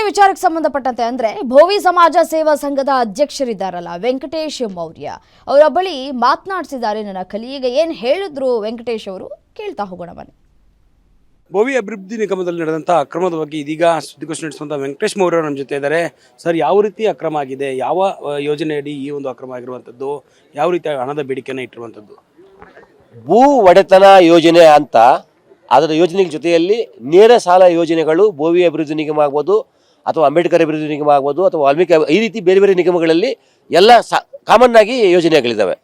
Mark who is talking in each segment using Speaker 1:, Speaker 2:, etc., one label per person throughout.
Speaker 1: ವಿಚಾರಕ್ಕೆ ಸಂಬಂಧಪಟ್ಟಂತೆ ಅಂದ್ರೆ ಭೋವಿ ಸಮಾಜ ಸೇವಾ ಸಂಘದ ಅಧ್ಯಕ್ಷರಿದ್ದಾರಲ್ಲ ವೆಂಕಟೇಶ್ ಮೌರ್ಯ ಅವರ ಬಳಿ ಮಾತನಾಡಿಸಿದ್ದಾರೆ ನನ್ನ ಕಲಿ. ಈಗ ಏನು ಹೇಳಿದ್ರು ವೆಂಕಟೇಶ್ ಅವರು ಕೇಳ್ತಾ ಹೋಗೋಣ ಬನ್ನಿ.
Speaker 2: ಭೋವಿ ಅಭಿವೃದ್ಧಿ ನಿಗಮದಲ್ಲಿ ನಡೆದಂಥ ಅಕ್ರಮದ ಬಗ್ಗೆ ಇದೀಗ ಸುದ್ದಿಗೋಷ್ಠಿ ನಡೆಸುವಂಥ ವೆಂಕಟೇಶ್ ಮೌರ್ಯ ನಮ್ಮ ಜೊತೆ ಇದ್ದಾರೆ. ಸರ್, ಯಾವ ರೀತಿ ಅಕ್ರಮ ಆಗಿದೆ, ಯಾವ ಯೋಜನೆಯಡಿ ಈ ಒಂದು ಅಕ್ರಮ ಆಗಿರುವಂಥದ್ದು, ಯಾವ ರೀತಿಯ ಹಣದ ಬೇಡಿಕೆಯನ್ನು ಇಟ್ಟಿರುವಂಥದ್ದು?
Speaker 3: ಭೂ ಒಡೆತನ ಯೋಜನೆ ಅಂತ ಅದರ ಯೋಜನೆ ಜೊತೆಯಲ್ಲಿ ನೇರ ಸಾಲ ಯೋಜನೆಗಳು ಭೋವಿ ಅಭಿವೃದ್ಧಿ ನಿಗಮ ಆಗ್ಬೋದು ಅಥವಾ ಅಂಬೇಡ್ಕರ್ ಅಭಿವೃದ್ಧಿ ನಿಗಮ ಆಗ್ಬೋದು ಅಥವಾ ವಾಲ್ಮೀಕಿ ಈ ರೀತಿ ಬೇರೆ ಬೇರೆ ನಿಗಮಗಳಲ್ಲಿ ಎಲ್ಲ ಕಾಮನ್ ಆಗಿ ಯೋಜನೆಗಳಿದ್ದಾವೆ,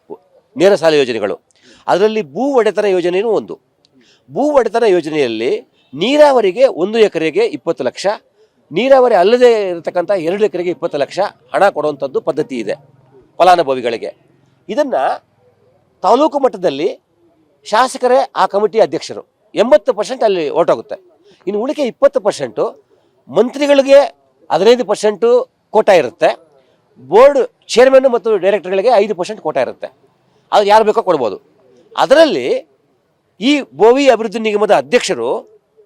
Speaker 3: ನೇರ ಸಾಲ ಯೋಜನೆಗಳು. ಅದರಲ್ಲಿ ಭೂ ಒಡೆತನ ಯೋಜನೆಯೂ ಒಂದು. ಭೂ ಒಡೆತನ ಯೋಜನೆಯಲ್ಲಿ ನೀರಾವರಿಗೆ 1 ಎಕರೆಗೆ 20 ಲಕ್ಷ, ನೀರಾವರಿ ಅಲ್ಲದೆ ಇರತಕ್ಕಂಥ 2 ಎಕರೆಗೆ 20 ಲಕ್ಷ ಹಣ ಕೊಡುವಂಥದ್ದು ಪದ್ಧತಿ ಇದೆ ಫಲಾನುಭವಿಗಳಿಗೆ. ಇದನ್ನು ತಾಲೂಕು ಮಟ್ಟದಲ್ಲಿ ಶಾಸಕರೇ ಆ ಕಮಿಟಿ ಅಧ್ಯಕ್ಷರು 80% ಅಲ್ಲಿ ಓಟೋಗುತ್ತೆ. ಇನ್ನು ಉಳಿಕೆ 20% ಮಂತ್ರಿಗಳಿಗೆ 15% ಕೋಟಾ ಇರುತ್ತೆ. ಬೋರ್ಡ್ ಚೇರ್ಮನ್ ಮತ್ತು ಡೈರೆಕ್ಟರ್ಗಳಿಗೆ 5% ಕೋಟಾ ಇರುತ್ತೆ. ಅದು ಯಾರು ಬೇಕೋ ಕೊಡ್ಬೋದು. ಅದರಲ್ಲಿ ಈ ಭೋವಿ ಅಭಿವೃದ್ಧಿ ನಿಗಮದ ಅಧ್ಯಕ್ಷರು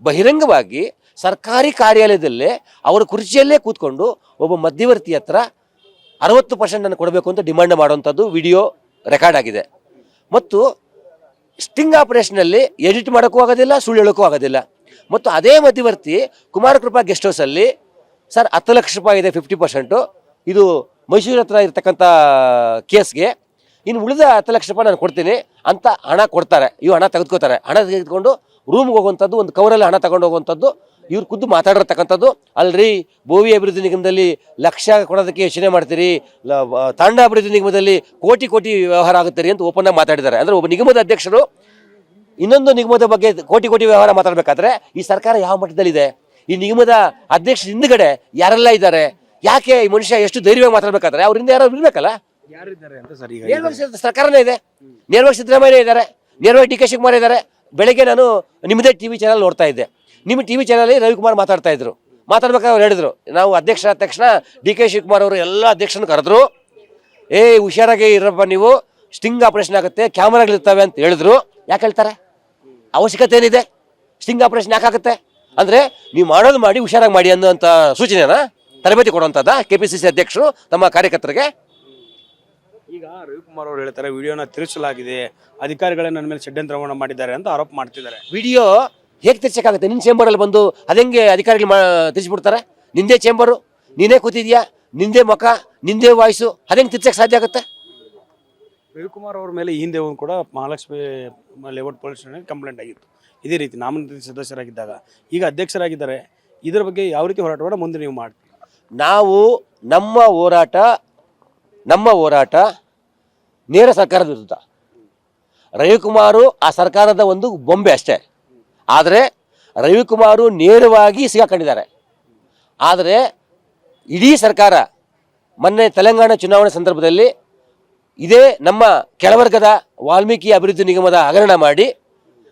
Speaker 3: ಬಹಿರಂಗವಾಗಿ ಸರ್ಕಾರಿ ಕಾರ್ಯಾಲಯದಲ್ಲೇ ಅವರ ಕುರ್ಚಿಯಲ್ಲೇ ಕೂತ್ಕೊಂಡು ಒಬ್ಬ ಮಧ್ಯವರ್ತಿ ಹತ್ರ 60% ಕೊಡಬೇಕು ಅಂತ ಡಿಮಾಂಡ್ ಮಾಡುವಂಥದ್ದು ವಿಡಿಯೋ ರೆಕಾರ್ಡ್ ಆಗಿದೆ. ಮತ್ತು ಸ್ಟಿಂಗ್ ಆಪರೇಷನಲ್ಲಿ ಎಡಿಟ್ ಮಾಡೋಕ್ಕೂ ಆಗೋದಿಲ್ಲ, ಸುಳ್ಳು ಹೇಳೋಕ್ಕೂ ಆಗೋದಿಲ್ಲ. ಮತ್ತು ಅದೇ ಮಧ್ಯವರ್ತಿ ಕುಮಾರಕೃಪಾ ಗೆಸ್ಟ್ ಹೌಸಲ್ಲಿ ಸರ್ 10 ಲಕ್ಷ ರೂಪಾಯಿ ಇದೆ 50%, ಇದು ಮೈಸೂರು ಹತ್ರ ಇರ್ತಕ್ಕಂಥ ಕೇಸ್ಗೆ, ಇನ್ನು ಉಳಿದ 10 ಲಕ್ಷ ರೂಪಾಯಿ ನಾನು ಕೊಡ್ತೀನಿ ಅಂತ ಹಣ ಕೊಡ್ತಾರೆ. ಇವು ಹಣ ತೆಗೆದುಕೋತಾರೆ. ಹಣ ತೆಗೆದುಕೊಂಡು ರೂಮ್ಗೆ ಹೋಗುವಂಥದ್ದು, ಒಂದು ಕವರಲ್ಲಿ ಹಣ ತಗೊಂಡು ಹೋಗುವಂಥದ್ದು, ಇವ್ರು ಖುದ್ದು ಮಾತಾಡಿರ್ತಕ್ಕಂಥದ್ದು. ಅಲ್ರಿ, ಭೋವಿ ಅಭಿವೃದ್ಧಿ ನಿಗಮದಲ್ಲಿ ಲಕ್ಷ ಕೊಡೋದಕ್ಕೆ ಯೋಚನೆ ಮಾಡ್ತೀರಿ, ತಾಂಡ ಅಭಿವೃದ್ಧಿ ನಿಗಮದಲ್ಲಿ ಕೋಟಿ ಕೋಟಿ ವ್ಯವಹಾರ ಆಗುತ್ತೀರಿ ಅಂತ ಓಪನ್ ಆಗಿ ಮಾತಾಡಿದ್ದಾರೆ. ಅಂದರೆ ಒಬ್ಬ ನಿಗಮದ ಅಧ್ಯಕ್ಷರು ಇನ್ನೊಂದು ನಿಗಮದ ಬಗ್ಗೆ ಕೋಟಿ ಕೋಟಿ ವ್ಯವಹಾರ ಮಾತಾಡಬೇಕಾದ್ರೆ ಈ ಸರ್ಕಾರ ಯಾವ ಮಟ್ಟದಲ್ಲಿದೆ? ಈ ನಿಗಮದ ಅಧ್ಯಕ್ಷರ ಹಿಂದ್ಗಡೆ ಯಾರೆಲ್ಲ ಇದ್ದಾರೆ? ಯಾಕೆ ಈ ಮನುಷ್ಯ ಎಷ್ಟು ಧೈರ್ಯವಾಗಿ ಮಾತಾಡಬೇಕಾದ್ರೆ ಅವರಿಂದ ಯಾರು ಇರಬೇಕಲ್ಲ?
Speaker 2: ಯಾರಿದ್ದಾರೆ ಅಂತ ಸರ್? ಈಗ
Speaker 3: ನೇರವಾಗಿ ಸರ್ಕಾರನೇ ಇದೆ, ನೇರವಾಗಿ ಸಿದ್ದರಾಮಯ್ಯ ಇದ್ದಾರೆ, ನೇರವಾಗಿ ಡಿ ಕೆ ಶಿವಕುಮಾರ್ ಇದ್ದಾರೆ. ಬೆಳಗ್ಗೆ ನಾನು ನಿಮ್ಮದೇ ಟಿವಿ ಚಾನಲ್ ನೋಡ್ತಾ ಇದ್ದೆ. ನಿಮ್ಮ ಟಿವಿ ಚಾನಲ್ ರವಿಕುಮಾರ್ ಮಾತಾಡ್ತಾ ಇದ್ರು. ಮಾತಾಡ್ಬೇಕಾದ್ರೆ ಅವ್ರು ಹೇಳಿದ್ರು, ನಾವು ಅಧ್ಯಕ್ಷ ಆದ ತಕ್ಷಣ ಡಿ ಕೆ ಶಿವಕುಮಾರ್ ಅವರು ಎಲ್ಲ ಅಧ್ಯಕ್ಷನ ಕರೆದ್ರು. ಹುಷಾರಾಗಿ ಇರಪ್ಪ, ನೀವು ಸ್ಟಿಂಗ್ ಆಪರೇಷನ್ ಆಗುತ್ತೆ, ಕ್ಯಾಮರಾಗಳಿರ್ತವೆ ಅಂತ ಹೇಳಿದ್ರು. ಯಾಕೆ ಹೇಳ್ತಾರೆ? ಅವಶ್ಯಕತೆ ಏನಿದೆ? ಸ್ಟಿಂಗ್ ಆಪರೇಷನ್ ಯಾಕೆ ಆಗುತ್ತೆ ಅಂದರೆ ನೀವು ಮಾಡೋದು ಮಾಡಿ ಹುಷಾರಾಗಿ ಮಾಡಿ ಅನ್ನೋಂಥ ಸೂಚನೆನ ತರಬೇತಿ ಕೊಡುವಂಥದ್ದು KPCC ಅಧ್ಯಕ್ಷರು ತಮ್ಮ ಕಾರ್ಯಕರ್ತರಿಗೆ.
Speaker 2: ಈಗ ರವಿಕುಮಾರ್ ಅವರು ಹೇಳ್ತಾರೆ, ವಿಡಿಯೋನ ತಿರುಚಲಾಗಿದೆ, ಅಧಿಕಾರಿಗಳೇ ನನ್ನ ಮೇಲೆ ಷಡ್ಯಂತ್ರವನ್ನು ಮಾಡಿದ್ದಾರೆ ಅಂತ ಆರೋಪ ಮಾಡ್ತಿದ್ದಾರೆ.
Speaker 3: ವಿಡಿಯೋ ಹೇಗೆ ತಿರ್ಸಕ್ಕಾಗುತ್ತೆ? ನಿನ್ನ ಚೇಂಬರಲ್ಲಿ ಬಂದು ಅದೆಂಗೆ ಅಧಿಕಾರಿಗಳು ತಿರ್ಸಿಬಿಡ್ತಾರೆ? ನಿಂದೇ ಚೇಂಬರು, ನೀನೇ ಕೂತಿದ್ಯಾ, ನಿಂದೇ ಮುಖ, ನಿಂದೇ ವಾಯ್ಸು, ಅದೆಂಗೆ ತಿರ್ಸಕ್ಕೆ ಸಾಧ್ಯ ಆಗುತ್ತೆ?
Speaker 2: ರವಿಕುಮಾರ್ ಅವ್ರ ಮೇಲೆ ಈ ಹಿಂದೆ ಕೂಡ ಮಹಾಲಕ್ಷ್ಮಿ ಲೇಔಟ್ ಪೊಲೀಸ್ ಠಾಣೆಗೆ ಕಂಪ್ಲೇಂಟ್ ಆಗಿತ್ತು ಇದೇ ರೀತಿ ನಾಮನಿರ್ದೇಶಿತ ಸದಸ್ಯರಾಗಿದ್ದಾಗ. ಈಗ ಅಧ್ಯಕ್ಷರಾಗಿದ್ದಾರೆ. ಇದರ ಬಗ್ಗೆ ಯಾವ ರೀತಿ ಹೋರಾಟವನ್ನು ಮುಂದೆ ನೀವು ಮಾಡ್ತೀವಿ?
Speaker 3: ನಾವು ನಮ್ಮ ಹೋರಾಟ ನೇರ ಸರ್ಕಾರದ ವಿರುದ್ಧ. ರವಿಕುಮಾರು ಆ ಸರ್ಕಾರದ ಒಂದು ಬೊಂಬೆ ಅಷ್ಟೇ. ಆದರೆ ರವಿಕುಮಾರು ನೇರವಾಗಿ ಸಿಗಾಕೊಂಡಿದ್ದಾರೆ. ಆದರೆ ಇಡೀ ಸರ್ಕಾರ ಮೊನ್ನೆ ತೆಲಂಗಾಣ ಚುನಾವಣೆ ಸಂದರ್ಭದಲ್ಲಿ ಇದೇ ನಮ್ಮ ಕೆಳವರ್ಗದ ವಾಲ್ಮೀಕಿ ಅಭಿವೃದ್ಧಿ ನಿಗಮದ ಹಗರಣ ಮಾಡಿ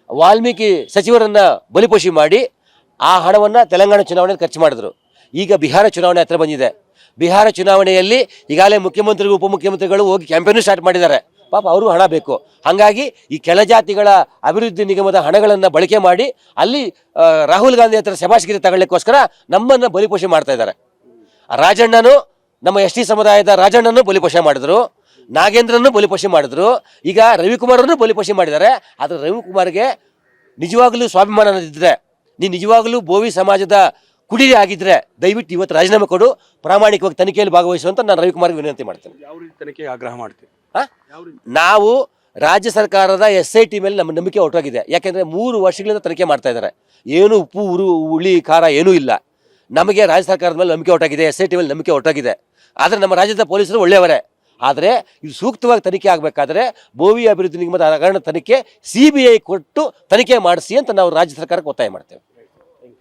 Speaker 3: ವಾಲ್ಮೀಕಿ ಸಚಿವರನ್ನು ಬಲಿಪೋಷಿ ಮಾಡಿ ಆ ಹಣವನ್ನು ತೆಲಂಗಾಣ ಚುನಾವಣೆಯಲ್ಲಿ ಖರ್ಚು ಮಾಡಿದ್ರು. ಈಗ ಬಿಹಾರ ಚುನಾವಣೆ ಹತ್ರ ಬಂದಿದೆ. ಬಿಹಾರ ಚುನಾವಣೆಯಲ್ಲಿ ಈಗಾಗಲೇ ಮುಖ್ಯಮಂತ್ರಿಗಳು ಉಪಮುಖ್ಯಮಂತ್ರಿಗಳು ಹೋಗಿ ಕ್ಯಾಂಪೇನು ಸ್ಟಾರ್ಟ್ ಮಾಡಿದ್ದಾರೆ. ಪಾಪ ಅವ್ರಿಗೂ ಹಣ ಬೇಕು. ಹಾಗಾಗಿ ಈ ಕೆಳಜಾತಿಗಳ ಅಭಿವೃದ್ಧಿ ನಿಗಮದ ಹಣಗಳನ್ನು ಬಳಕೆ ಮಾಡಿ ಅಲ್ಲಿ ರಾಹುಲ್ ಗಾಂಧಿ ಹತ್ರ ಶಬಾಷ್ಗಿರಿ ತಗೊಳ್ಳಿಕ್ಕೋಸ್ಕರ ನಮ್ಮನ್ನು ಬಲಿಪೋಷೆ ಮಾಡ್ತಾ ಇದ್ದಾರೆ. ರಾಜಣ್ಣನು, ನಮ್ಮ ST ಸಮುದಾಯದ ರಾಜಣ್ಣನು ಬಲಿಪೋಷೆ ಮಾಡಿದ್ರು, ನಾಗೇಂದ್ರನ್ನು ಬಲಿಪೋಷೆ ಮಾಡಿದ್ರು, ಈಗ ರವಿಕುಮಾರನ್ನು ಬಲಿಪೋಷೆ ಮಾಡಿದ್ದಾರೆ. ಆದರೆ ರವಿಕುಮಾರ್ಗೆ ನಿಜವಾಗಲೂ ಸ್ವಾಭಿಮಾನ ಅನ್ನೋದಿದ್ದರೆ, ನೀನು ನಿಜವಾಗಲೂ ಭೋವಿ ಸಮಾಜದ ಕುಡಿರಿ ಆಗಿದ್ರೆ ದಯವಿಟ್ಟು ಇವತ್ತು ರಾಜೀನಾಮೆ ಕೊಡು, ಪ್ರಾಮಾಣಿಕವಾಗಿ ತನಿಖೆಯಲ್ಲಿ ಭಾಗವಹಿಸುವಂತ ನಾನು ರವಿಕುಮಾರ್ಗೆ ವಿನಂತಿ ಮಾಡ್ತೇನೆ.
Speaker 2: ಯಾವ ರೀತಿ ತನಿಖೆಗೆ ಆಗ್ರಹ ಮಾಡ್ತೀವಿ?
Speaker 3: ನಾವು ರಾಜ್ಯ ಸರ್ಕಾರದ SIT ಮೇಲೆ ನಮ್ಮ ನಂಬಿಕೆ ಹೊರಟೋಗಿದೆ. ಯಾಕೆಂದರೆ 3 ವರ್ಷಗಳಿಂದ ತನಿಖೆ ಮಾಡ್ತಾ ಇದ್ದಾರೆ. ಏನು ಉಪ್ಪು ಹುಳಿ ಖಾರ ಏನೂ ಇಲ್ಲ. ನಮಗೆ ರಾಜ್ಯ ಸರ್ಕಾರದ ಮೇಲೆ ನಂಬಿಕೆ ಹೊರಟಾಗಿದೆ, SIT ಮೇಲೆ ನಂಬಿಕೆ ಹೊರಟಾಗಿದೆ. ಆದರೆ ನಮ್ಮ ರಾಜ್ಯದ ಪೊಲೀಸರು ಒಳ್ಳೆಯವರೇ. ಆದರೆ ಇದು ಸೂಕ್ತವಾಗಿ ತನಿಖೆ ಆಗಬೇಕಾದ್ರೆ ಭೋವಿ ಅಭಿವೃದ್ಧಿ ನಿಗಮದ ಹಗರಣ ತನಿಖೆ CBI ಕೊಟ್ಟು ತನಿಖೆ ಮಾಡಿಸಿ ಅಂತ ನಾವು ರಾಜ್ಯ ಸರ್ಕಾರಕ್ಕೆ ಒತ್ತಾಯ ಮಾಡ್ತೇವೆ.